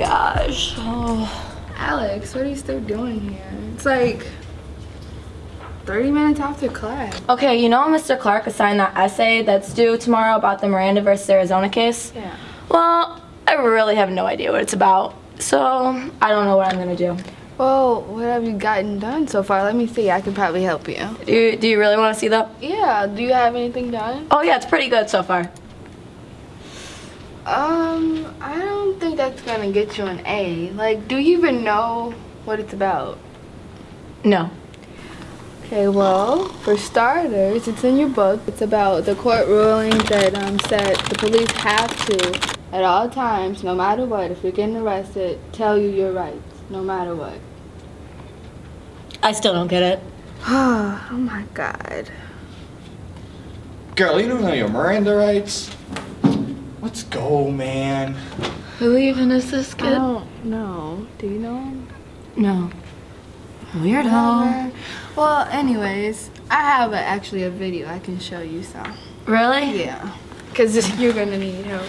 gosh. Oh, Alex, what are you still doing here? It's like 30 minutes after class. Okay, you know Mr. Clark assigned that essay that's due tomorrow about the Miranda versus Arizona case? Yeah. Well, I really have no idea what it's about, so I don't know what I'm gonna do. Well, what have you gotten done so far? Let me see, I could probably help you. Do you really want to see that? Yeah, do you have anything done? Oh yeah, it's pretty good so far. I don't think that's gonna get you an A. Like, do you even know what it's about? No. Okay, well, for starters, it's in your book. It's about the court ruling that said the police have to, at all times, no matter what, if you're getting arrested, tell you your rights, no matter what. I still don't get it. Oh my God. Girl, you don't know your Miranda rights? Let's go, man. Who even is this kid? I don't know. Do you know him? No. Weirdo. Well, anyways, I have actually a video I can show you some. Really? Yeah. Because you're going to need help.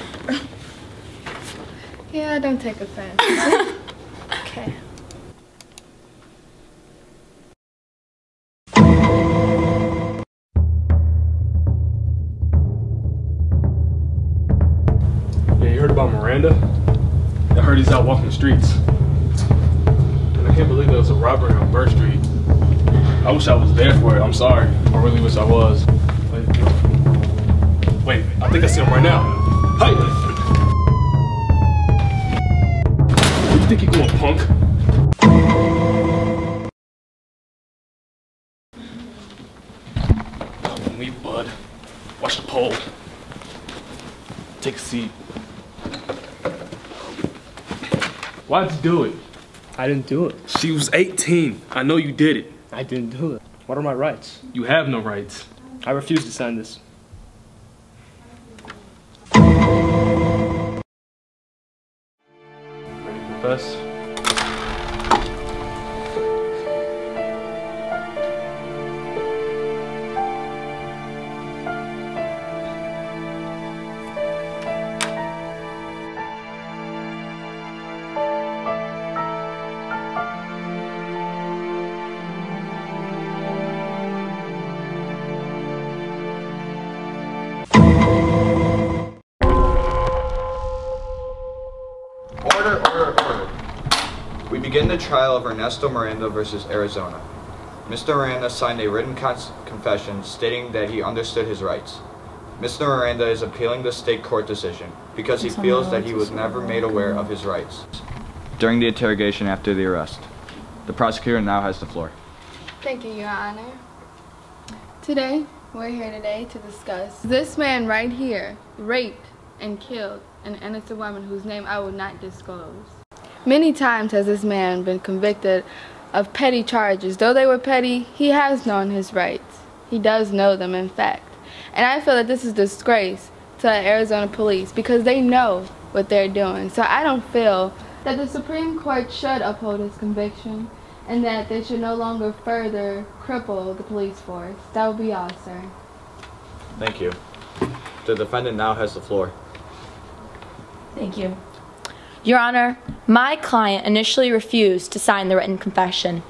Yeah, don't take offense. Okay. Yeah, you heard about Miranda? I heard he's out walking the streets. And I can't believe there was a robbery on Burr Street. I wish I was there for it. I'm sorry. I really wish I was. Wait, I think I see him right now. Hey! Where you think you're going, punk? Come on me, bud. Watch the pole. Take a seat. Why'd you do it? I didn't do it. She was 18. I know you did it. I didn't do it. What are my rights? You have no rights. I refuse to sign this. Ready to confess? Order. We begin the trial of Ernesto Miranda versus Arizona. Mr. Miranda signed a written confession stating that he understood his rights. Mr. Miranda is appealing the state court decision because he feels that he was never made aware of his rights during the interrogation after the arrest. The prosecutor now has the floor. Thank you, Your Honor. We're here today to discuss this man right here raped and killed an innocent woman whose name I will not disclose. Many times has this man been convicted of petty charges. Though they were petty, he has known his rights. He does know them, in fact. And I feel that this is a disgrace to Arizona police because they know what they're doing. So I don't feel that the Supreme Court should uphold his conviction and that they should no longer further cripple the police force. That would be all, sir. Thank you. The defendant now has the floor. Thank you. Your Honor, my client initially refused to sign the written confession.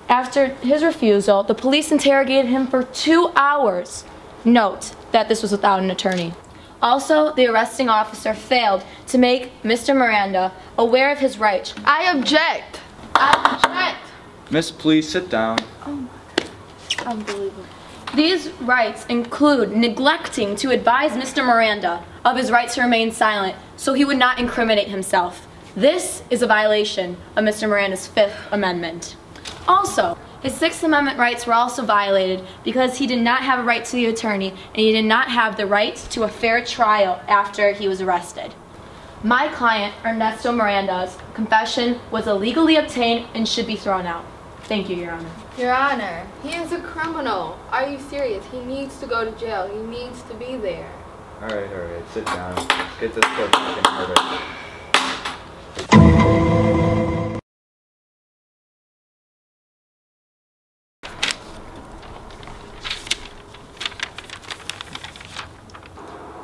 After his refusal, the police interrogated him for 2 hours. Note that this was without an attorney. Also, the arresting officer failed to make Mr. Miranda aware of his rights. I object. I object. Miss, please sit down. Oh my God. Unbelievable. These rights include neglecting to advise Mr. Miranda of his right to remain silent so he would not incriminate himself. This is a violation of Mr. Miranda's Fifth Amendment. Also, his Sixth Amendment rights were also violated because he did not have a right to the attorney and he did not have the right to a fair trial after he was arrested. My client, Ernesto Miranda's confession was illegally obtained and should be thrown out. Thank you, Your Honor. Your Honor, he is a criminal. Are you serious? He needs to go to jail. He needs to be there. All right. Sit down. Let's get this court back in order.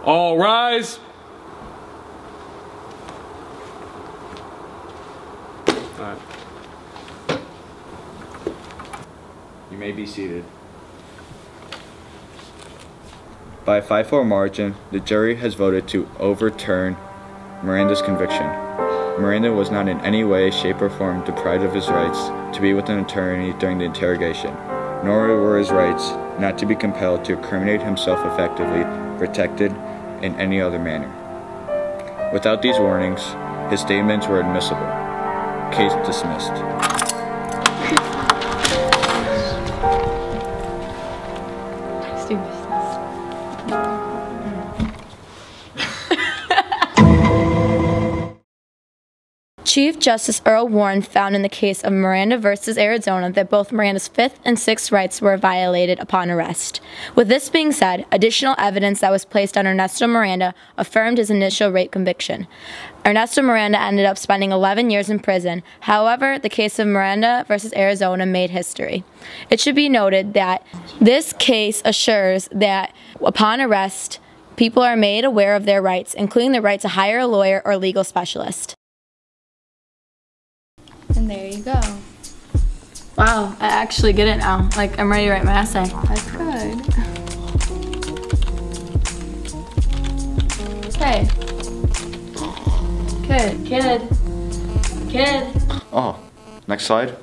All rise. Alright. You may be seated. By a 5-4 margin, the jury has voted to overturn Miranda's conviction. Miranda was not in any way, shape, or form deprived of his rights to be with an attorney during the interrogation, nor were his rights not to be compelled to incriminate himself effectively protected in any other manner. Without these warnings, his statements were admissible. Case dismissed. Chief Justice Earl Warren found in the case of Miranda v. Arizona that both Miranda's 5th and 6th rights were violated upon arrest. With this being said, additional evidence that was placed on Ernesto Miranda affirmed his initial rape conviction. Ernesto Miranda ended up spending 11 years in prison. However, the case of Miranda v. Arizona made history. It should be noted that this case assures that upon arrest, people are made aware of their rights, including the right to hire a lawyer or legal specialist. And there you go. Wow, I actually get it now. Like, I'm ready to write my essay. That's good. Okay. Kid. Oh, next slide.